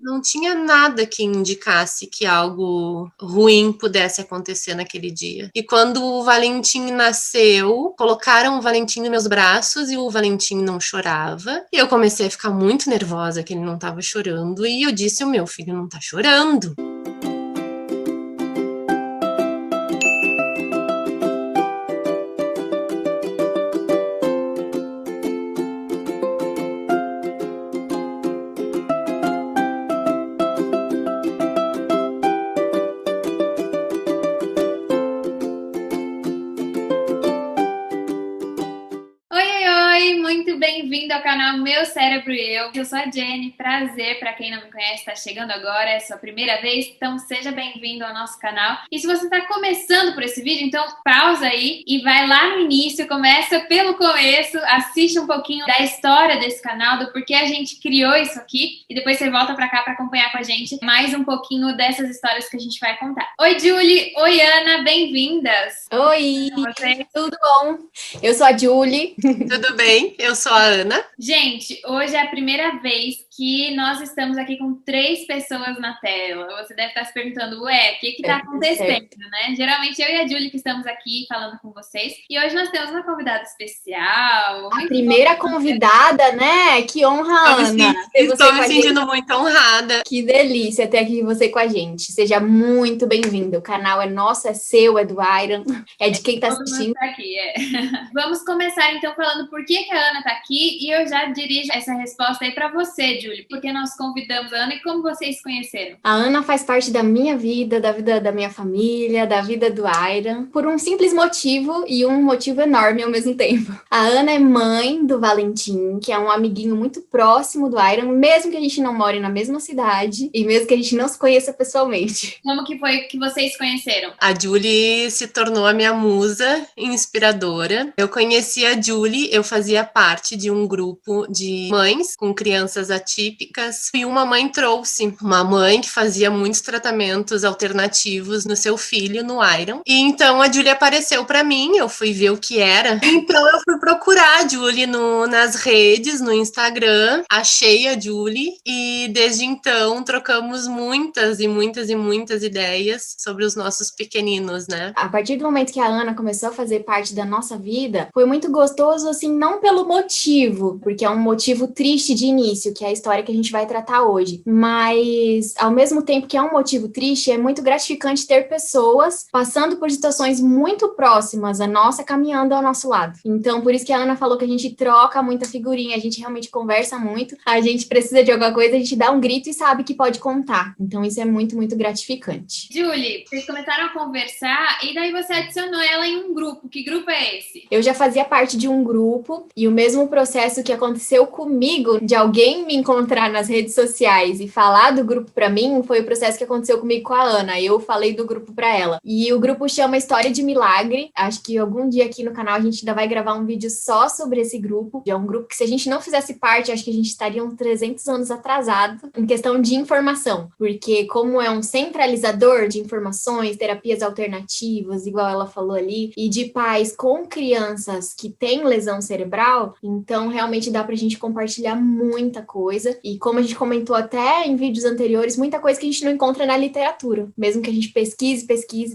Não tinha nada que indicasse que algo ruim pudesse acontecer naquele dia. E quando o Valentim nasceu, colocaram o Valentim nos meus braços e o Valentim não chorava. E eu comecei a ficar muito nervosa que ele não estava chorando. E eu disse: o meu filho não tá chorando. Muito bem-vindo ao canal Meu Cérebro e Eu sou a Jenny, prazer, para quem não me conhece, está chegando agora, é a sua primeira vez, então seja bem-vindo ao nosso canal. E se você está começando por esse vídeo, então pausa aí e vai lá no início, começa pelo começo, assiste um pouquinho da história desse canal, do porquê a gente criou isso aqui, e depois você volta para cá para acompanhar com a gente mais um pouquinho dessas histórias que a gente vai contar. Oi, Julie! Oi, Ana! Bem-vindas! Oi! Tudo bom? Eu sou a Julie. Tudo bem? Eu sou a Ana. Gente, hoje é a primeira vez que nós estamos aqui com 3 pessoas na tela. Você deve estar se perguntando, ué, o que tá acontecendo, né? Geralmente eu e a Julie que estamos aqui falando com vocês. E hoje nós temos uma convidada especial. A primeira convidada, né? Que honra, Ana. Estou me sentindo muito honrada. Que delícia ter aqui você com a gente. Seja muito bem-vindo. O canal é nosso, é seu, é do Iron, é de quem tá assistindo. Tá aqui, Vamos começar então falando por que a Ana tá aqui e eu já dirijo essa resposta aí para você, Julie. Por que nós convidamos a Ana e como vocês se conheceram? A Ana faz parte da minha vida da minha família, da vida do Iron, por um simples motivo e um motivo enorme ao mesmo tempo. A Ana é mãe do Valentim, que é um amiguinho muito próximo do Iron, mesmo que a gente não more na mesma cidade e mesmo que a gente não se conheça pessoalmente. Como que foi que vocês se conheceram? A Julie se tornou a minha musa inspiradora. Eu conheci a Julie, eu fazia parte de um grupo de mães com crianças atípicas e uma mãe trouxe uma mãe que fazia muitos tratamentos alternativos no seu filho, no Iron. E então a Julie apareceu para mim, eu fui ver o que era. Então eu fui procurar a Julie nas redes, no Instagram, achei a Julie e desde então trocamos muitas ideias sobre os nossos pequeninos, né? A partir do momento que a Ana começou a fazer parte da nossa vida, foi muito gostoso, assim, não pelo motivo, porque é um motivo triste de início, que é a história que a gente vai tratar hoje, mas ao mesmo tempo que é um motivo triste, é muito gratificante ter pessoas passando por situações muito próximas a nossa, caminhando ao nosso lado. Então, por isso que a Ana falou que a gente troca muita figurinha, a gente realmente conversa muito, a gente precisa de alguma coisa, a gente dá um grito e sabe que pode contar. Então, isso é muito, muito gratificante. Julie, vocês começaram a conversar e daí você adicionou ela em um grupo. Que grupo é esse? Eu já fazia parte de um grupo e o mesmo processo que aconteceu comigo, de alguém me encontrar nas redes sociais e falar do grupo para mim, foi o processo que aconteceu comigo com a Ana. Eu falei do grupo para ela. E o grupo chama História de Milagre. Acho que algum dia aqui no canal a gente ainda vai gravar um vídeo só sobre esse grupo. É um grupo que se a gente não fizesse parte, acho que a gente estaria uns 300 anos atrasado em questão de informação. Porque como é um centralizador de informações, terapias alternativas, igual ela falou ali, e de pais com crianças que têm lesão cerebral, então realmente dá pra gente compartilhar muita coisa. E como a gente comentou até em vídeos anteriores, muita coisa que a gente não encontra na literatura. Mesmo que a gente pesquise,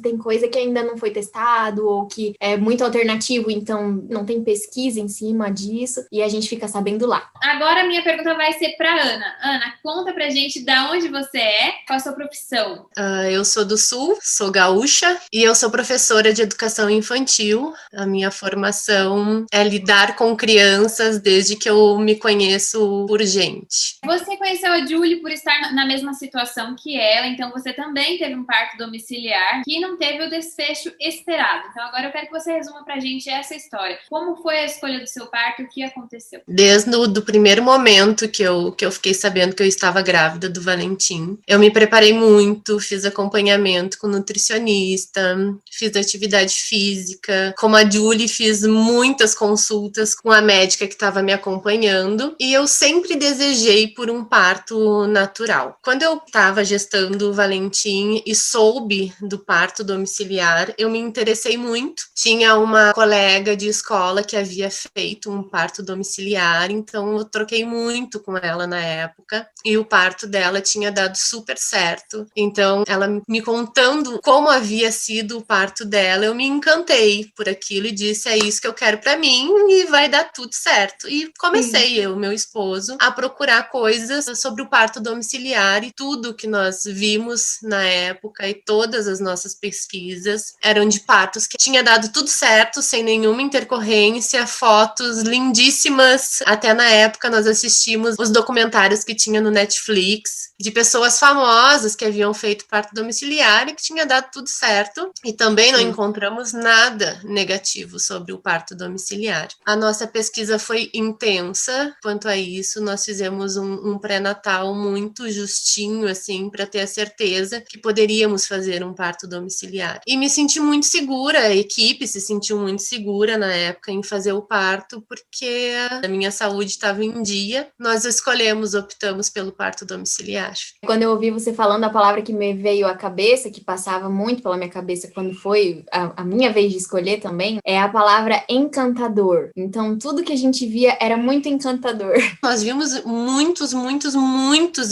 tem coisa que ainda não foi testado ou que é muito alternativo, então não tem pesquisa em cima disso e a gente fica sabendo lá. Agora a minha pergunta vai ser pra Ana. Ana, conta pra gente da onde você é, qual a sua profissão? Eu sou do Sul, sou gaúcha e eu sou professora de educação infantil. A minha formação é lidar com crianças desde que eu me conheço por gente. Você conheceu a Julie por estar na mesma situação que ela, então você também teve um parto domiciliar que não teve o desfecho esperado. Então agora eu quero que você resuma pra gente essa história. Como foi a escolha do seu parto e o que aconteceu? Desde o primeiro momento que eu fiquei sabendo que eu estava grávida do Valentim, eu me preparei muito, fiz acompanhamento com nutricionista, fiz atividade física. Como a Julie, fiz muitas consultas com a médica que estava me acompanhando. acompanhando e eu sempre desejei por um parto natural. Quando eu estava gestando o Valentim e soube do parto domiciliar, eu me interessei muito. Tinha uma colega de escola que havia feito um parto domiciliar, então eu troquei muito com ela na época e o parto dela tinha dado super certo. Então, ela me contando como havia sido o parto dela, eu me encantei por aquilo e disse, é isso que eu quero para mim e vai dar tudo certo. E comecei, eu, meu esposo, a procurar coisas sobre o parto domiciliar e tudo que nós vimos na época e todas as nossas pesquisas eram de partos que tinha dado tudo certo, sem nenhuma intercorrência, fotos lindíssimas. Até na época nós assistimos os documentários que tinha no Netflix de pessoas famosas que haviam feito parto domiciliar e que tinha dado tudo certo. E também não encontramos nada negativo sobre o parto domiciliar. A nossa pesquisa foi intensa quanto a isso. Nós fizemos um pré-natal muito justinho, assim, para ter a certeza que poderíamos fazer um parto domiciliar. E me senti muito segura, a equipe se sentiu muito segura na época em fazer o parto, porque a minha saúde estava em dia. Nós optamos pelo parto domiciliar. Quando eu ouvi você falando, a palavra que me veio à cabeça, que passava muito pela minha cabeça quando foi a minha vez de escolher também, é a palavra encantador. Então, tudo que a gente via era muito encantador. Nós vimos muitos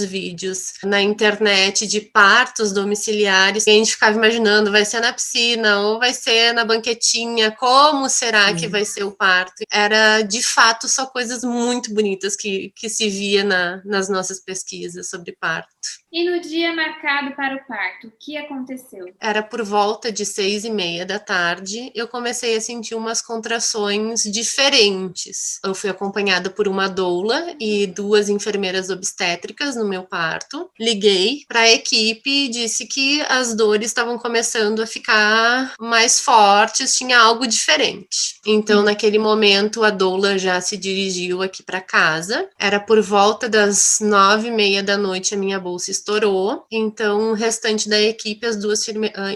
vídeos na internet de partos domiciliares e a gente ficava imaginando, vai ser na piscina ou vai ser na banquetinha, como será que vai ser o parto? Era, de fato, só coisas muito bonitas que se via nas nossas pesquisas sobre parto. E no dia marcado para o parto, o que aconteceu? Era por volta de 6:30 da tarde, eu comecei a sentir umas contrações diferentes. Eu fui acompanhada por uma doula e 2 enfermeiras obstétricas no meu parto. Liguei para a equipe e disse que as dores estavam começando a ficar mais fortes, tinha algo diferente. Então, naquele momento, a doula já se dirigiu aqui para casa. Era por volta das 9:30 da noite, a minha bolsa estourou, então o restante da equipe, as 2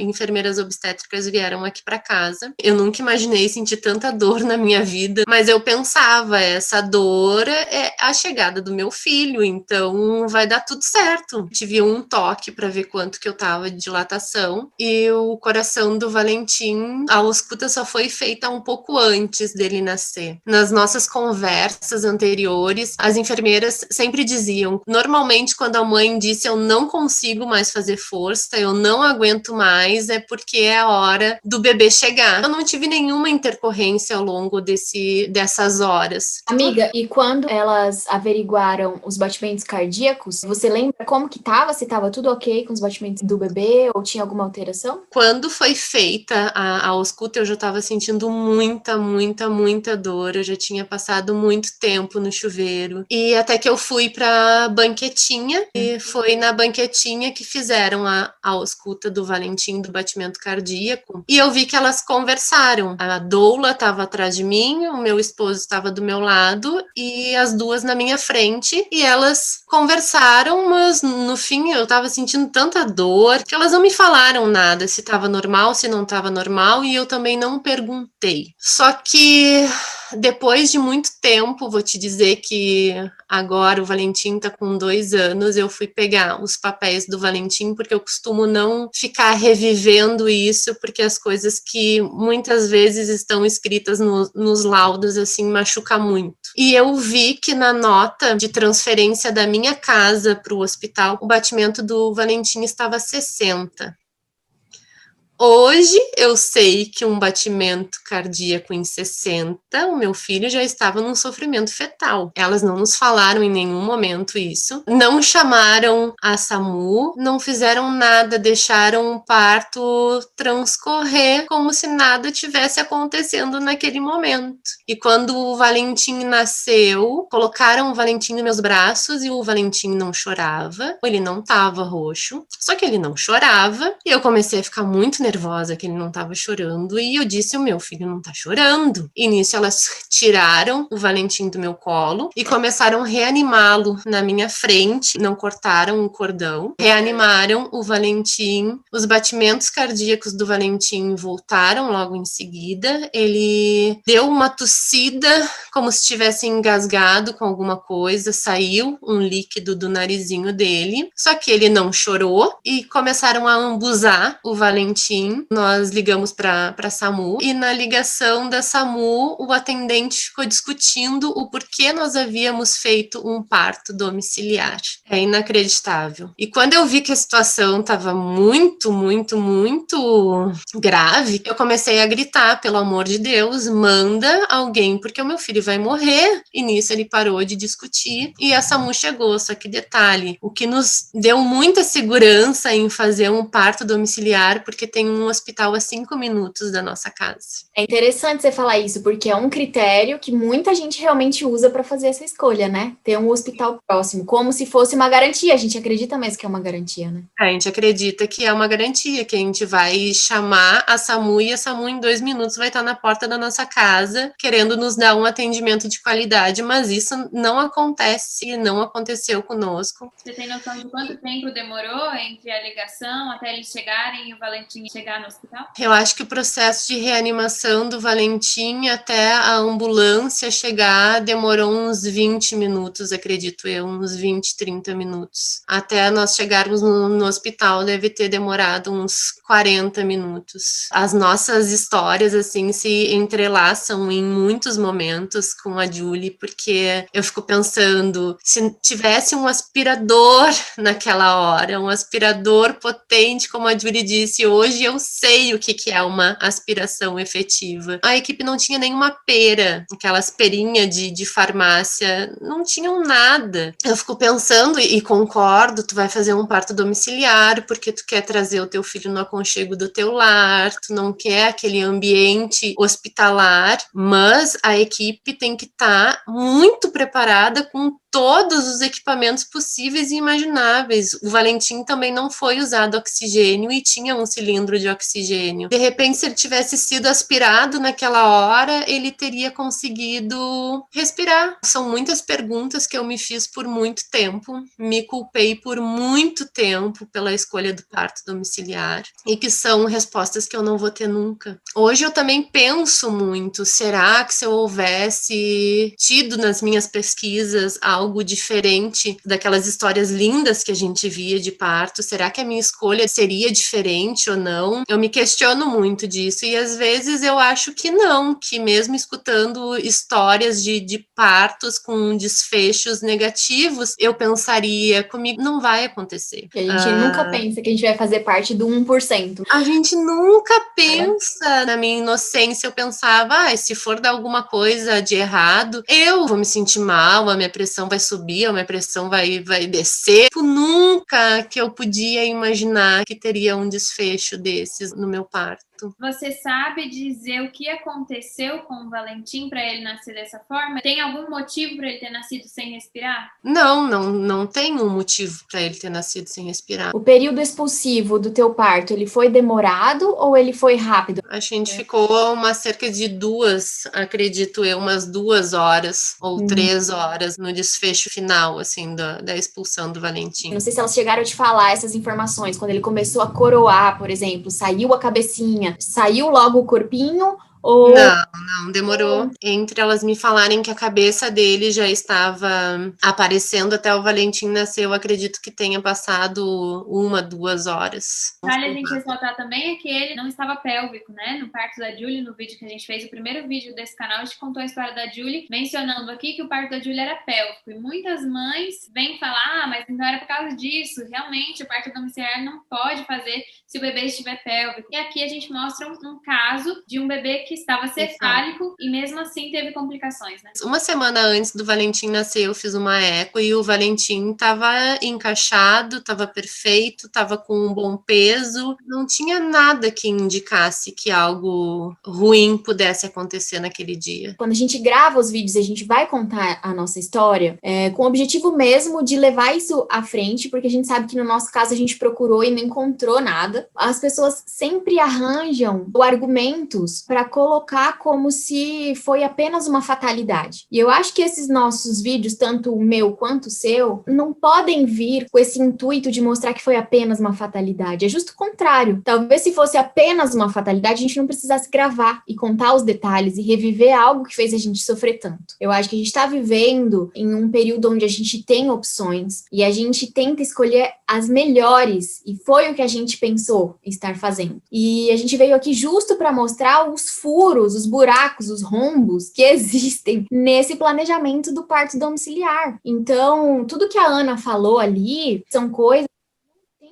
enfermeiras obstétricas vieram aqui para casa. Eu nunca imaginei sentir tanta dor na minha vida, mas eu pensava, essa dor é a chegada do meu filho, então vai dar tudo certo. Tive um toque para ver quanto que eu tava de dilatação e o coração do Valentim, a ausculta só foi feita um pouco antes dele nascer. Nas nossas conversas anteriores, as enfermeiras sempre diziam, normalmente quando a mãe disse eu não consigo mais fazer força, eu não aguento mais, é porque é a hora do bebê chegar. Eu não tive nenhuma intercorrência ao longo dessas horas. Amiga, e quando elas averiguaram os batimentos cardíacos, você lembra como que tava? Se tava tudo ok com os batimentos do bebê ou tinha alguma alteração? Quando foi feita a ausculta, eu já estava sentindo muita dor. Eu já tinha passado muito tempo no chuveiro. E até que eu fui pra banquetinha, e foi na banquetinha que fizeram a ausculta do Valentim, do batimento cardíaco. E eu vi que elas conversaram. A doula estava atrás de mim, o meu esposo estava do meu lado e as 2 na minha frente. E elas conversaram, mas no fim eu estava sentindo tanta dor que elas não me falaram nada, se estava normal, se não estava normal, e eu também não perguntei. Só que depois de muito tempo, vou te dizer que agora o Valentim tá com 2 anos, eu fui pegar os papéis do Valentim, porque eu costumo não ficar revivendo isso, porque as coisas que muitas vezes estão escritas nos laudos, assim, machuca muito. E eu vi que na nota de transferência da minha casa para o hospital, o batimento do Valentim estava 60. Hoje eu sei que um batimento cardíaco em 60, o meu filho já estava num sofrimento fetal. Elas não nos falaram em nenhum momento isso. Não chamaram a SAMU, não fizeram nada, deixaram o parto transcorrer como se nada tivesse acontecendo naquele momento. E quando o Valentim nasceu, colocaram o Valentim nos meus braços e o Valentim não chorava. Ele não estava roxo, só que ele não chorava. E eu comecei a ficar muito nervosa que ele não estava chorando e eu disse, o meu filho não tá chorando. E nisso elas tiraram o Valentim do meu colo e começaram a reanimá-lo na minha frente, não cortaram o cordão, reanimaram o Valentim, os batimentos cardíacos do Valentim voltaram logo em seguida, ele deu uma tossida como se tivesse engasgado com alguma coisa, saiu um líquido do narizinho dele, só que ele não chorou e começaram a ambuzar o Valentim. Nós ligamos para SAMU e na ligação da SAMU o atendente ficou discutindo o porquê nós havíamos feito um parto domiciliar. É inacreditável. E quando eu vi que a situação estava muito, muito, muito grave, eu comecei a gritar, pelo amor de Deus, manda alguém, porque o meu filho vai morrer. E nisso ele parou de discutir e a SAMU chegou. Só que detalhe, o que nos deu muita segurança em fazer um parto domiciliar, porque tem um hospital a 5 minutos da nossa casa. É interessante você falar isso, porque é um critério que muita gente realmente usa para fazer essa escolha, né? Ter um hospital próximo, como se fosse uma garantia. A gente acredita mesmo que é uma garantia, né? A gente acredita que é uma garantia, que a gente vai chamar a SAMU e a SAMU em 2 minutos vai estar na porta da nossa casa, querendo nos dar um atendimento de qualidade, mas isso não acontece, não aconteceu conosco. Você tem noção de quanto tempo demorou entre a ligação até eles chegarem e o Valentim chegar no hospital? Eu acho que o processo de reanimação do Valentim até a ambulância chegar demorou uns 20 minutos, acredito eu, uns 20, 30 minutos. Até nós chegarmos no hospital deve ter demorado uns 40 minutos. As nossas histórias, assim, se entrelaçam em muitos momentos com a Julie, porque eu fico pensando, se tivesse um aspirador naquela hora, um aspirador potente, como a Julie disse, hoje eu sei o que é uma aspiração efetiva. A equipe não tinha nenhuma pera, aquelas perinhas de farmácia, não tinham nada. Eu fico pensando, e concordo, tu vai fazer um parto domiciliar, porque tu quer trazer o teu filho no aconchego do teu lar, tu não quer aquele ambiente hospitalar, mas a equipe tem que estar muito preparada com todos os equipamentos possíveis e imagináveis. O Valentim também não foi usado oxigênio e tinha um cilindro de oxigênio. De repente, se ele tivesse sido aspirado naquela hora, ele teria conseguido respirar. São muitas perguntas que eu me fiz por muito tempo, me culpei por muito tempo pela escolha do parto domiciliar e que são respostas que eu não vou ter nunca. Hoje eu também penso muito, será que se eu houvesse tido nas minhas pesquisas algo diferente daquelas histórias lindas que a gente via de parto, será que a minha escolha seria diferente ou não? Eu me questiono muito disso e às vezes eu acho que não, que mesmo escutando histórias de partos com desfechos negativos, eu pensaria, comigo não vai acontecer. Que a gente nunca pensa que a gente vai fazer parte do 1%. A gente nunca pensa, na minha inocência eu pensava, se for dar alguma coisa de errado, eu vou me sentir mal, a minha pressão vai subir, a minha pressão vai descer. Nunca que eu podia imaginar que teria um desfecho desses no meu parto. Você sabe dizer o que aconteceu com o Valentim para ele nascer dessa forma? Tem algum motivo para ele ter nascido sem respirar? Não tem um motivo para ele ter nascido sem respirar. O período expulsivo do teu parto, ele foi demorado ou ele foi rápido? A gente ficou cerca de acredito eu, umas 2 horas ou 3 horas no desfecho final, assim, da expulsão do Valentim. Não sei se elas chegaram a te falar essas informações, quando ele começou a coroar, por exemplo, saiu a cabecinha, saiu logo o corpinho ou... Não, demorou. Entre elas me falarem que a cabeça dele já estava aparecendo até o Valentim nascer, eu acredito que tenha passado 1, 2 horas. Vale a gente ressaltar também é que ele não estava pélvico, né? No parto da Julie, no vídeo que a gente fez, o primeiro vídeo desse canal, a gente contou a história da Julie, mencionando aqui que o parto da Julie era pélvico. E muitas mães vêm falar, mas não era por causa disso. Realmente, o parto domiciliar não pode fazer se o bebê estiver pélvico. E aqui a gente mostra um caso de um bebê que estava cefálico e mesmo assim teve complicações, né? Uma semana antes do Valentim nascer, eu fiz uma eco e o Valentim estava encaixado, estava perfeito, estava com um bom peso. Não tinha nada que indicasse que algo ruim pudesse acontecer naquele dia. Quando a gente grava os vídeos e a gente vai contar a nossa história, com o objetivo mesmo de levar isso à frente, porque a gente sabe que no nosso caso a gente procurou e não encontrou nada. nada. As pessoas sempre arranjam argumentos para colocar como se foi apenas uma fatalidade. E eu acho que esses nossos vídeos, tanto o meu quanto o seu, não podem vir com esse intuito de mostrar que foi apenas uma fatalidade. É justo o contrário. Talvez se fosse apenas uma fatalidade, a gente não precisasse gravar e contar os detalhes e reviver algo que fez a gente sofrer tanto. Eu acho que a gente está vivendo em um período onde a gente tem opções e a gente tenta escolher as melhores, e foi o que a gente pensou estar fazendo. E a gente veio aqui justo para mostrar os furos, os buracos, os rombos que existem nesse planejamento do parto domiciliar. Então, tudo que a Ana falou ali são coisas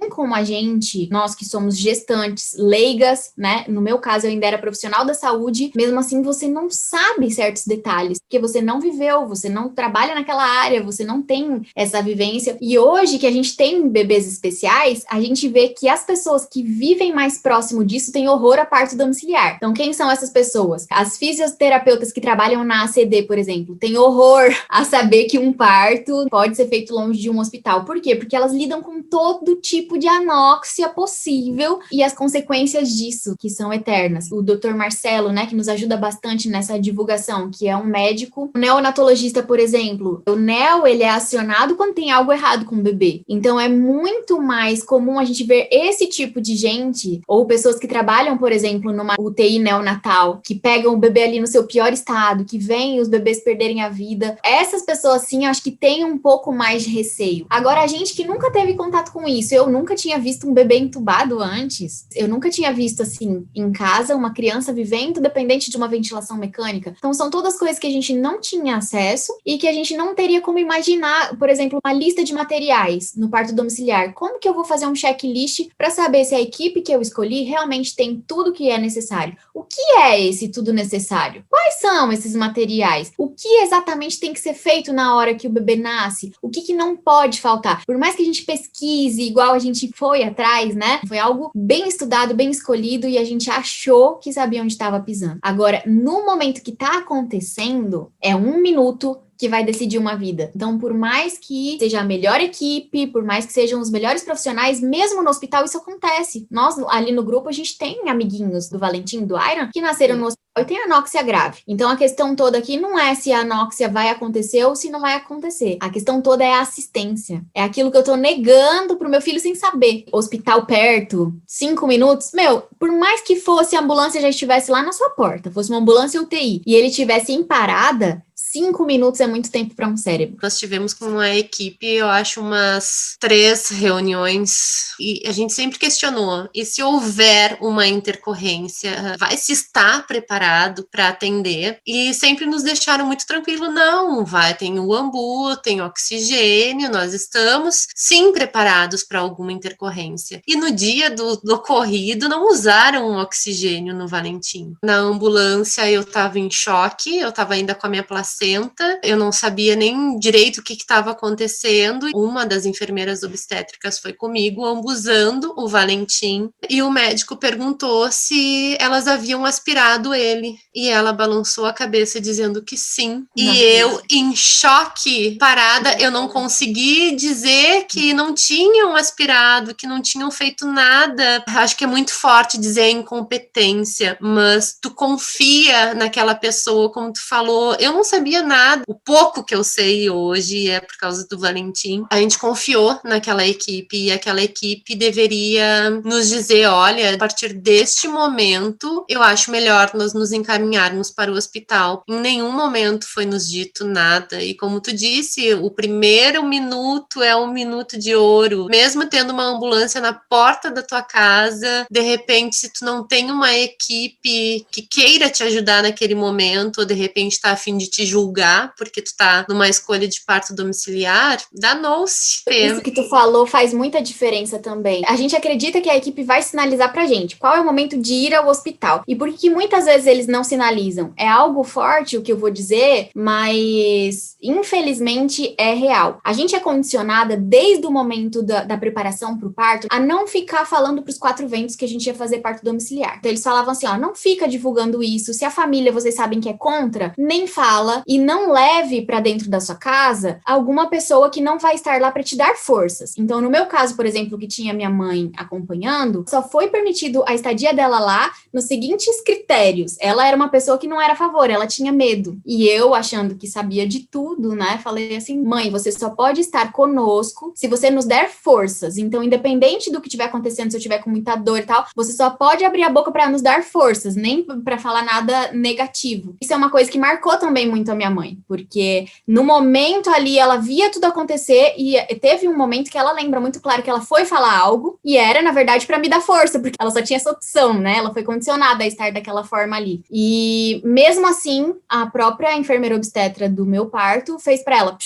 como a gente, nós que somos gestantes, leigas, né? No meu caso, eu ainda era profissional da saúde, mesmo assim você não sabe certos detalhes, porque você não viveu, você não trabalha naquela área, você não tem essa vivência. E hoje que a gente tem bebês especiais, a gente vê que as pessoas que vivem mais próximo disso têm horror a parto domiciliar. Então, quem são essas pessoas? As fisioterapeutas que trabalham na ACD, por exemplo, têm horror a saber que um parto pode ser feito longe de um hospital. Por quê? Porque elas lidam com todo tipo de anóxia possível e as consequências disso, que são eternas. O Dr. Marcelo, né, que nos ajuda bastante nessa divulgação, que é um médico neonatologista, por exemplo. O neo, ele é acionado quando tem algo errado com o bebê. Então, é muito mais comum a gente ver esse tipo de gente, ou pessoas que trabalham, por exemplo, numa UTI neonatal, que pegam o bebê ali no seu pior estado, que veem os bebês perderem a vida. Essas pessoas, sim, acho que têm um pouco mais de receio. Agora, a gente que nunca teve contato com isso, eu nunca tinha visto um bebê entubado antes. Eu nunca tinha visto, assim, em casa, uma criança vivendo dependente de uma ventilação mecânica. Então, são todas coisas que a gente não tinha acesso e que a gente não teria como imaginar, por exemplo, uma lista de materiais no parto domiciliar. Como que eu vou fazer um checklist para saber se a equipe que eu escolhi realmente tem tudo que é necessário? O que é esse tudo necessário? Quais são esses materiais? O que exatamente tem que ser feito na hora que o bebê nasce? O que não pode faltar? Por mais que a gente pesquise, igual a gente foi atrás, né? Foi algo bem estudado, bem escolhido e a gente achou que sabia onde estava pisando. Agora, no momento que tá acontecendo, é 1 minuto que vai decidir uma vida. Então, por mais que seja a melhor equipe, por mais que sejam os melhores profissionais, mesmo no hospital isso acontece. Nós, ali no grupo, a gente tem amiguinhos do Valentim, do Iron, que nasceram no hospital e tem anóxia grave. Então, a questão toda aqui não é se a anóxia vai acontecer ou se não vai acontecer. A questão toda é a assistência. É aquilo que eu tô negando pro meu filho sem saber. Hospital perto, 5 minutos. Meu, por mais que fosse a ambulância já estivesse lá na sua porta, fosse uma ambulância UTI, e ele estivesse em parada, 5 minutos é muito tempo para um cérebro. Nós tivemos com uma equipe, eu acho, umas 3 reuniões e a gente sempre questionou, e se houver uma intercorrência, vai se estar preparado para atender? E sempre nos deixaram muito tranquilo, não, tem o ambu, tem oxigênio, nós estamos sim preparados para alguma intercorrência. E no dia do ocorrido, não usaram o oxigênio no Valentim. Na ambulância eu estava em choque, eu estava ainda com a minha placenta, eu não sabia nem direito o que estava acontecendo. Uma das enfermeiras obstétricas foi comigo, ambuzando o Valentim, e o médico perguntou se elas haviam aspirado ele, e ela balançou a cabeça dizendo que sim. E eu, em choque, parada, eu não consegui dizer que não tinham aspirado, que não tinham feito nada. Acho que é muito forte dizer incompetência, mas tu confia naquela pessoa, como tu falou. Eu não sabia nada. O pouco que eu sei hoje é por causa do Valentim. A gente confiou naquela equipe e aquela equipe deveria nos dizer, olha, a partir deste momento, eu acho melhor nós nos encaminharmos para o hospital. Em nenhum momento foi nos dito nada. E como tu disse, o primeiro minuto é um minuto de ouro. Mesmo tendo uma ambulância na porta da tua casa, de repente, se tu não tem uma equipe que queira te ajudar naquele momento, ou de repente tá a fim de te julgar, porque tu tá numa escolha de parto domiciliar, danou-se. Isso que tu falou faz muita diferença também. A gente acredita que a equipe vai sinalizar pra gente qual é o momento de ir ao hospital. E por que muitas vezes eles não sinalizam? É algo forte o que eu vou dizer, mas infelizmente é real. A gente é condicionada desde o momento da preparação pro parto a não ficar falando pros 4 ventos que a gente ia fazer parto domiciliar. Então eles falavam assim, ó, não fica divulgando isso. Se a família, vocês sabem que é contra, nem fala, e não leve para dentro da sua casa alguma pessoa que não vai estar lá para te dar forças. Então, no meu caso, por exemplo, que tinha minha mãe acompanhando, só foi permitido a estadia dela lá nos seguintes critérios. Ela era uma pessoa que não era a favor, ela tinha medo. E eu, achando que sabia de tudo, né, falei assim: mãe, você só pode estar conosco se você nos der forças. Então, independente do que estiver acontecendo, se eu tiver com muita dor e tal, você só pode abrir a boca para nos dar forças, nem para falar nada negativo. Isso é uma coisa que marcou também muito a minha mãe, porque no momento ali ela via tudo acontecer e teve um momento que ela lembra muito claro que ela foi falar algo e era, na verdade, para me dar força, porque ela só tinha essa opção, né? Ela foi condicionada a estar daquela forma ali. E mesmo assim, a própria enfermeira obstetra do meu parto fez para ela: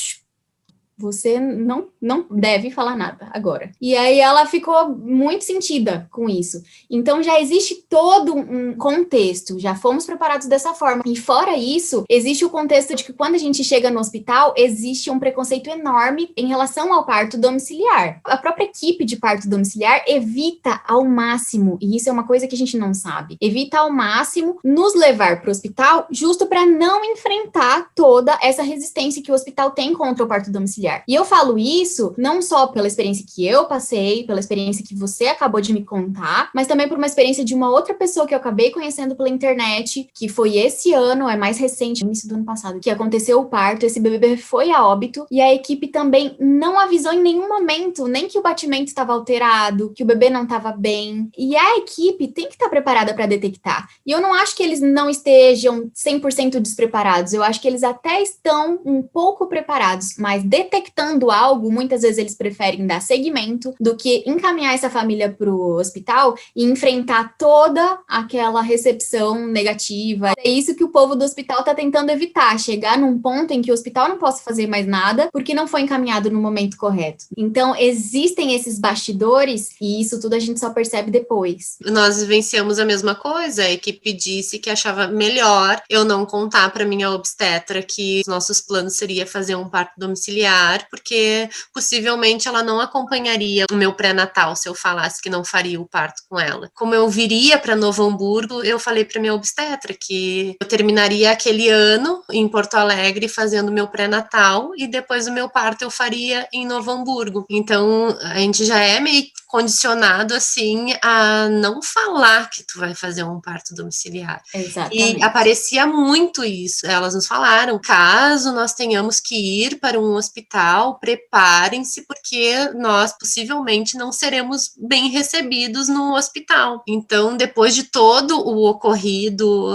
você não deve falar nada agora. E aí ela ficou muito sentida com isso. Então já existe todo um contexto, já fomos preparados dessa forma. E fora isso, existe o contexto de que quando a gente chega no hospital, existe um preconceito enorme em relação ao parto domiciliar. A própria equipe de parto domiciliar evita ao máximo, e isso é uma coisa que a gente não sabe, evita ao máximo nos levar para o hospital justo para não enfrentar toda essa resistência que o hospital tem contra o parto domiciliar. E eu falo isso não só pela experiência que eu passei, pela experiência que você acabou de me contar, mas também por uma experiência de uma outra pessoa que eu acabei conhecendo pela internet, que foi esse ano, é mais recente, início do ano passado, que aconteceu o parto, esse bebê foi a óbito, e a equipe também não avisou em nenhum momento, nem que o batimento estava alterado, que o bebê não estava bem, e a equipe tem que estar preparada para detectar. E eu não acho que eles não estejam 100% despreparados, eu acho que eles até estão um pouco preparados, mas detectando algo, muitas vezes eles preferem dar seguimento do que encaminhar essa família para o hospital e enfrentar toda aquela recepção negativa. É isso que o povo do hospital está tentando evitar, chegar num ponto em que o hospital não possa fazer mais nada porque não foi encaminhado no momento correto. Então, existem esses bastidores e isso tudo a gente só percebe depois. Nós vivenciamos a mesma coisa. A equipe disse que achava melhor eu não contar para minha obstetra que os nossos planos seria fazer um parto domiciliar, porque possivelmente ela não acompanharia o meu pré-natal se eu falasse que não faria o parto com ela. Como eu viria para Novo Hamburgo, eu falei para minha obstetra que eu terminaria aquele ano em Porto Alegre fazendo meu pré-natal e depois o meu parto eu faria em Novo Hamburgo. Então, a gente já é meio condicionado assim a não falar que tu vai fazer um parto domiciliar. Exatamente. E aparecia muito isso. Elas nos falaram: caso nós tenhamos que ir para um hospital, preparem-se, porque nós possivelmente não seremos bem recebidos no hospital. Então, depois de todo o ocorrido,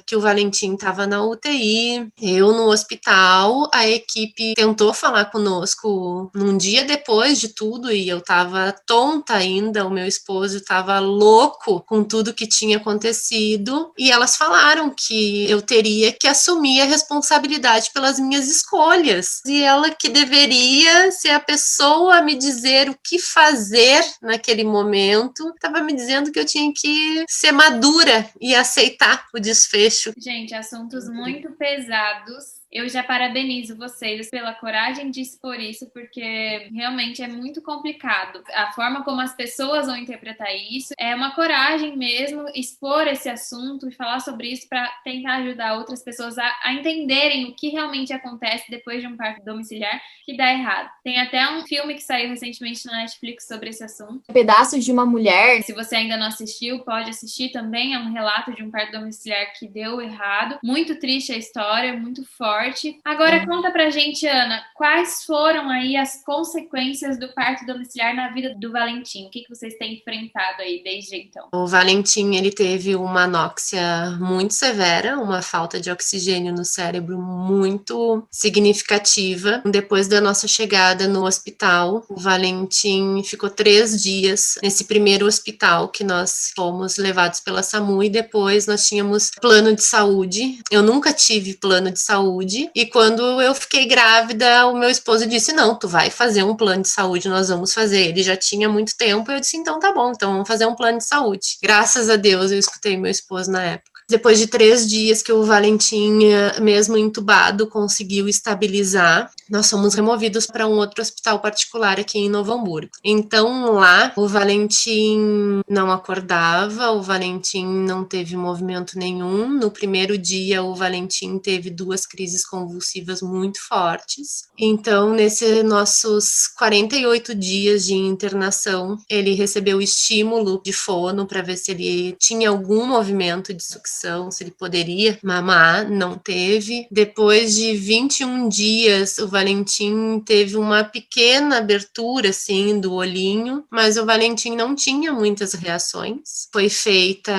que o Valentim estava na UTI, eu no hospital, a equipe tentou falar conosco num dia depois de tudo, e eu estava tonta ainda, o meu esposo estava louco com tudo que tinha acontecido, e elas falaram que eu teria que assumir a responsabilidade pelas minhas escolhas, e ela que deveria ser a pessoa a me dizer o que fazer naquele momento, estava me dizendo que eu tinha que ser madura e aceitar o desfecho. Gente, assuntos muito pesados. Eu já parabenizo vocês pela coragem de expor isso, porque realmente é muito complicado. A forma como as pessoas vão interpretar isso é uma coragem mesmo, expor esse assunto e falar sobre isso para tentar ajudar outras pessoas a entenderem o que realmente acontece depois de um parto domiciliar que dá errado. Tem até um filme que saiu recentemente na Netflix sobre esse assunto. Pedaços de uma Mulher. Se você ainda não assistiu, pode assistir também. É um relato de um parto domiciliar que deu errado. Muito triste a história, muito forte. Agora conta pra gente, Ana, quais foram aí as consequências do parto domiciliar na vida do Valentim? O que vocês têm enfrentado aí desde então? O Valentim, ele teve uma anóxia muito severa, uma falta de oxigênio no cérebro muito significativa. Depois da nossa chegada no hospital, o Valentim ficou 3 dias nesse primeiro hospital que nós fomos levados pela SAMU, e depois nós tínhamos plano de saúde. Eu nunca tive plano de saúde, e quando eu fiquei grávida, o meu esposo disse: não, tu vai fazer um plano de saúde, nós vamos fazer. Ele já tinha muito tempo, eu disse: então tá bom, então vamos fazer um plano de saúde. Graças a Deus eu escutei meu esposo na época. Depois de 3 dias que o Valentim, mesmo entubado, conseguiu estabilizar, nós fomos removidos para um outro hospital particular aqui em Novo Hamburgo. Então, lá, o Valentim não acordava, o Valentim não teve movimento nenhum. No primeiro dia, o Valentim teve 2 crises convulsivas muito fortes. Então, nesses nossos 48 dias de internação, ele recebeu estímulo de fono para ver se ele tinha algum movimento de sucção, se ele poderia mamar, não teve. Depois de 21 dias, o Valentim teve uma pequena abertura, assim, do olhinho, mas o Valentim não tinha muitas reações. Foi feita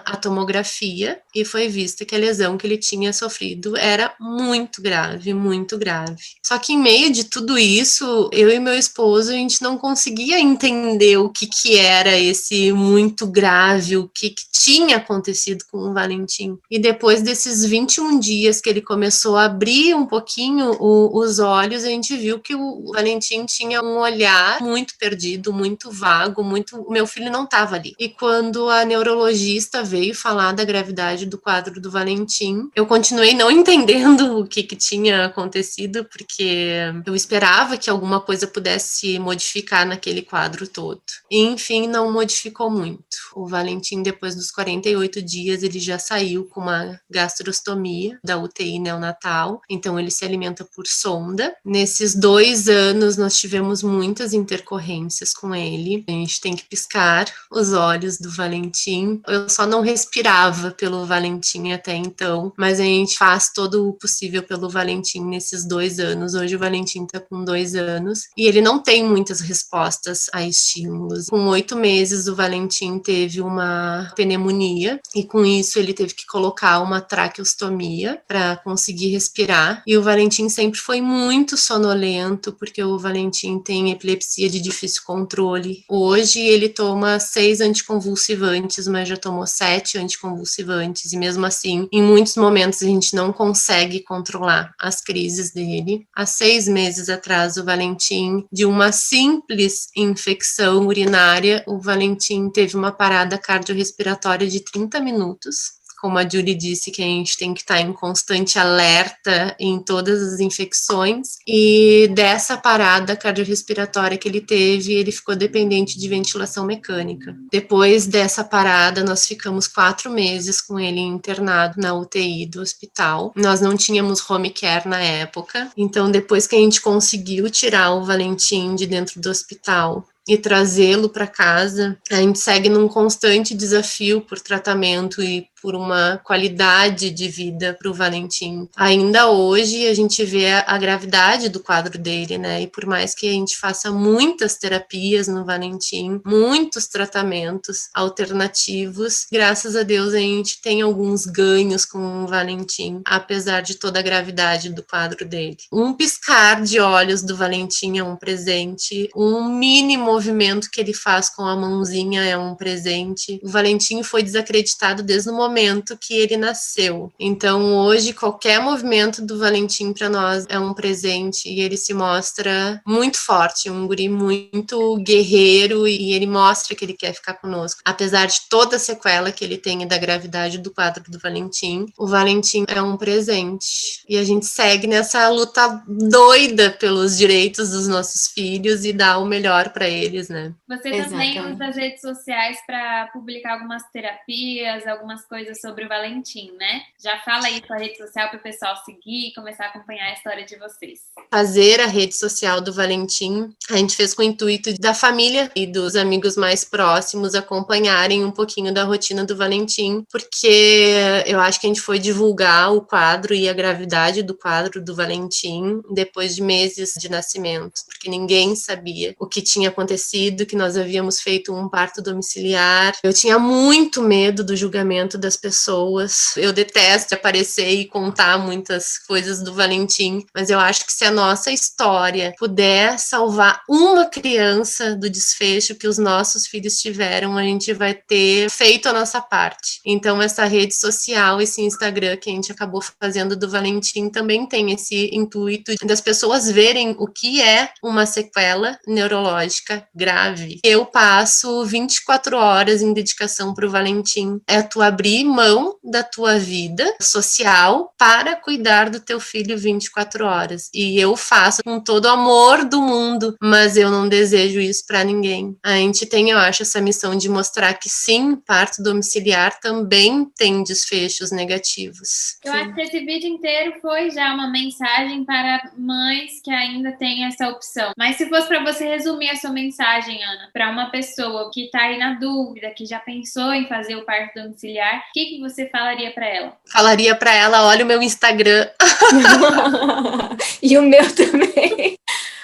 a tomografia e foi vista que a lesão que ele tinha sofrido era muito grave, muito grave. Só que em meio de tudo isso, eu e meu esposo, a gente não conseguia entender o que era esse muito grave, o que tinha acontecido com o Valentim. E depois desses 21 dias que ele começou a abrir um pouquinho os olhos, a gente viu que o Valentim tinha um olhar muito perdido, muito vago, o meu filho não estava ali. E quando a neurologista veio falar da gravidade do quadro do Valentim, eu continuei não entendendo o que tinha acontecido, porque eu esperava que alguma coisa pudesse modificar naquele quadro todo. E, enfim, não modificou muito. O Valentim, depois dos 48 dias, ele já saiu com uma gastrostomia da UTI neonatal, então ele se alimenta por sonda. Nesses 2 anos, nós tivemos muitas intercorrências com ele. A gente tem que piscar os olhos do Valentim. Eu só não respirava pelo Valentim até então, mas a gente faz todo o possível pelo Valentim nesses 2 anos. Hoje o Valentim tá com 2 anos e ele não tem muitas respostas a estímulos. Com 8 meses, o Valentim teve uma pneumonia e com isso ele teve que colocar uma traqueostomia para conseguir respirar. E o Valentim sempre foi muito sonolento, porque o Valentim tem epilepsia de difícil controle. Hoje ele toma 6 anticonvulsivantes, mas já tomou 7 anticonvulsivantes, e mesmo assim, em muitos momentos a gente não consegue controlar as crises dele. Há 6 meses atrás, o Valentim, de uma simples infecção urinária, o Valentim teve uma parada cardiorrespiratória de 30 minutos. Como a Julie disse, que a gente tem que estar em constante alerta em todas as infecções. E dessa parada cardiorrespiratória que ele teve, ele ficou dependente de ventilação mecânica. Depois dessa parada, nós ficamos 4 meses com ele internado na UTI do hospital. Nós não tínhamos home care na época. Então, depois que a gente conseguiu tirar o Valentim de dentro do hospital e trazê-lo para casa, a gente segue num constante desafio por tratamento e por uma qualidade de vida para o Valentim. Ainda hoje a gente vê a gravidade do quadro dele, né? E por mais que a gente faça muitas terapias no Valentim, muitos tratamentos alternativos, graças a Deus a gente tem alguns ganhos com o Valentim, apesar de toda a gravidade do quadro dele. Um piscar de olhos do Valentim é um presente, um mini movimento que ele faz com a mãozinha é um presente. O Valentim foi desacreditado desde o momento que ele nasceu. Então, hoje, qualquer movimento do Valentim para nós é um presente e ele se mostra muito forte, um guri muito guerreiro e ele mostra que ele quer ficar conosco. Apesar de toda a sequela que ele tem da gravidade do quadro do Valentim, o Valentim é um presente. E a gente segue nessa luta doida pelos direitos dos nossos filhos e dá o melhor para eles, né? Você também usa as redes sociais para publicar algumas terapias, algumas coisas sobre o Valentim, né? Já fala aí sua rede social para o pessoal seguir e começar a acompanhar a história de vocês. Fazer a rede social do Valentim, a gente fez com o intuito da família e dos amigos mais próximos acompanharem um pouquinho da rotina do Valentim, porque eu acho que a gente foi divulgar o quadro e a gravidade do quadro do Valentim depois de meses de nascimento, porque ninguém sabia o que tinha acontecido, que nós havíamos feito um parto domiciliar. Eu tinha muito medo do julgamento das pessoas. Eu detesto aparecer e contar muitas coisas do Valentim, mas eu acho que se a nossa história puder salvar uma criança do desfecho que os nossos filhos tiveram, a gente vai ter feito a nossa parte. Então, essa rede social, esse Instagram que a gente acabou fazendo do Valentim também tem esse intuito das pessoas verem o que é uma sequela neurológica grave. Eu passo 24 horas em dedicação para o Valentim. É tu abrir abrir mão da tua vida social para cuidar do teu filho 24 horas. E eu faço com todo o amor do mundo, mas eu não desejo isso para ninguém. A gente tem, eu acho, essa missão de mostrar que sim, parto domiciliar também tem desfechos negativos. Eu acho que esse vídeo inteiro foi já uma mensagem para mães que ainda têm essa opção. Mas se fosse para você resumir a sua mensagem, Ana, para uma pessoa que está aí na dúvida, que já pensou em fazer o parto domiciliar, o que você falaria para ela? Falaria para ela, olha o meu Instagram. E o meu também.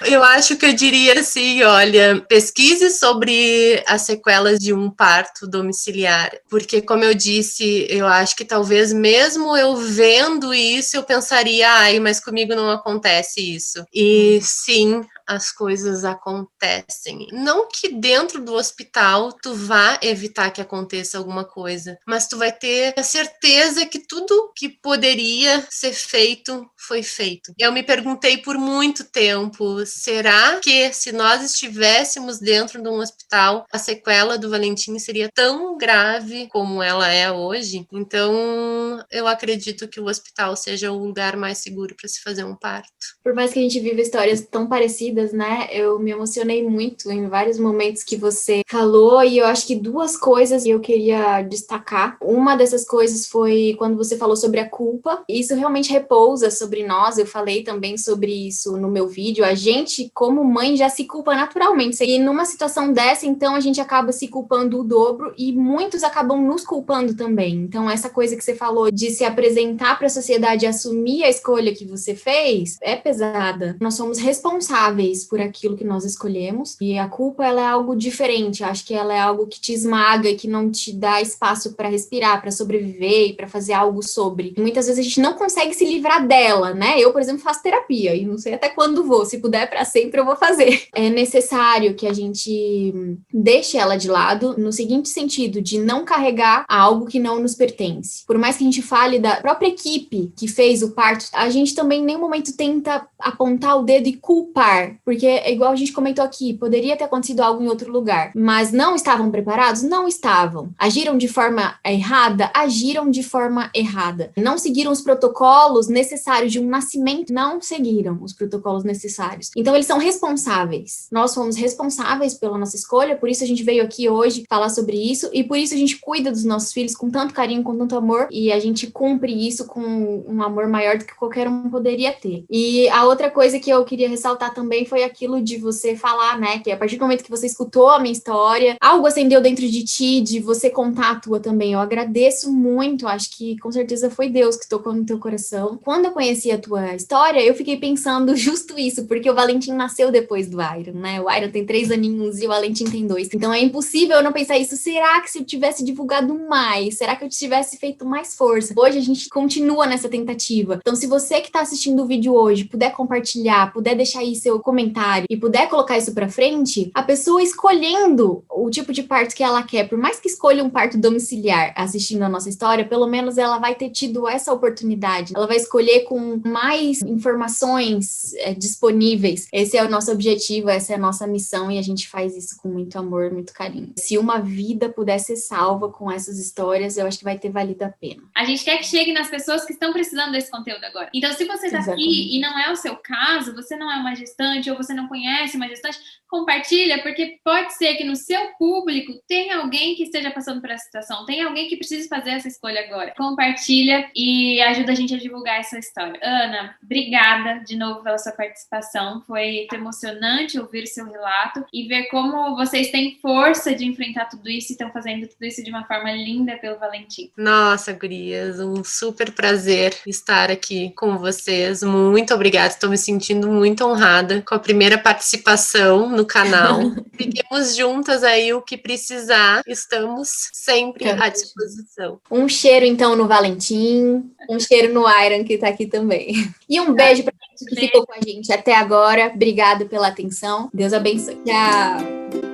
Eu acho que eu diria assim, olha, pesquise sobre as sequelas de um parto domiciliar, porque como eu disse, eu acho que talvez mesmo eu vendo isso, eu pensaria, ai, mas comigo não acontece isso. E sim, as coisas acontecem. Não que dentro do hospital tu vá evitar que aconteça alguma coisa, mas tu vai ter a certeza que tudo que poderia ser feito, foi feito. Eu me perguntei por muito tempo, será que se nós estivéssemos dentro de um hospital, a sequela do Valentim seria tão grave como ela é hoje? Então, eu acredito que o hospital seja o lugar mais seguro para se fazer um parto. Por mais que a gente viva histórias tão parecidas, né? Eu me emocionei muito em vários momentos que você falou, e eu acho que duas coisas eu queria destacar. Uma dessas coisas foi quando você falou sobre a culpa. Isso realmente repousa sobre nós. Eu falei também sobre isso no meu vídeo. A gente, como mãe, já se culpa naturalmente. E numa situação dessa, então, a gente acaba se culpando o dobro e muitos acabam nos culpando também. Então, essa coisa que você falou de se apresentar para a sociedade e assumir a escolha que você fez, é pesada. Nós somos responsáveis por aquilo que nós escolhemos e a culpa, ela é algo diferente. Acho que ela é algo que te esmaga e que não te dá espaço para respirar, para sobreviver e para fazer algo sobre. E muitas vezes a gente não consegue se livrar dela, né? Eu, por exemplo, faço terapia e não sei até quando vou. Se puder para sempre, eu vou fazer. É necessário que a gente deixe ela de lado no seguinte sentido, de não carregar algo que não nos pertence. Por mais que a gente fale da própria equipe que fez o parto, a gente também em nenhum momento tenta apontar o dedo e culpar, porque é igual a gente comentou aqui, poderia ter acontecido algo em outro lugar, mas não estavam preparados? Não estavam. Agiram de forma errada? Agiram de forma errada. Não seguiram os protocolos necessários de um nascimento? Não seguiram os protocolos necessários. Então, eles são responsáveis. Nós fomos responsáveis pela nossa escolha, por isso a gente veio aqui hoje falar sobre isso, e por isso a gente cuida dos nossos filhos com tanto carinho, com tanto amor, e a gente cumpre isso com um amor maior do que qualquer um poderia ter. E a outra coisa que eu queria ressaltar também foi aquilo de você falar, né, que a partir do momento que você escutou a minha história, algo acendeu dentro de ti, de você contar a tua também. Eu agradeço muito, acho que com certeza foi Deus que tocou no teu coração. Quando eu conheci a tua história, eu fiquei pensando justo isso, porque o Valentim nasceu depois do Iron, né? O Iron tem 3 aninhos e o Valentim tem 2. Então é impossível eu não pensar isso. Será que se eu tivesse divulgado mais? Será que eu tivesse feito mais força? Hoje a gente continua nessa tentativa. Então, se você que está assistindo o vídeo hoje puder compartilhar, puder deixar aí seu comentário e puder colocar isso pra frente, a pessoa escolhendo o tipo de parto que ela quer, por mais que escolha um parto domiciliar assistindo a nossa história, pelo menos ela vai ter tido essa oportunidade. Ela vai escolher com mais informações disponíveis. Esse é o nosso objetivo, essa é a nossa missão e a gente faz isso com muito amor, muito carinho. Se uma vida puder ser salva com essas histórias, eu acho que vai ter valido a pena. A gente quer que chegue nas pessoas que estão precisando desse conteúdo agora. Então, se você tá aqui e não é o seu caso, você não é uma gestante ou você não conhece uma gestante, compartilha, porque pode ser que no seu público tenha alguém que esteja passando por essa situação, tem alguém que precise fazer essa escolha agora. Compartilha e ajuda a gente a divulgar essa história. Ana, obrigada de novo pela sua participação. Foi emocionante ouvir seu relato e ver como vocês têm força de enfrentar tudo isso e estão fazendo tudo isso de uma forma linda pelo Valentim. Nossa, gurias, um super prazer estar aqui com vocês. Muito obrigada, estou me sentindo muito honrada com a primeira participação no canal. Fiquemos juntas aí, o que precisar, estamos sempre à disposição. Um cheiro, então, no Valentim, um cheiro no Iron, que tá aqui também. E um beijo pra gente que ficou com a gente até agora. Obrigada pela atenção. Deus abençoe. Tchau!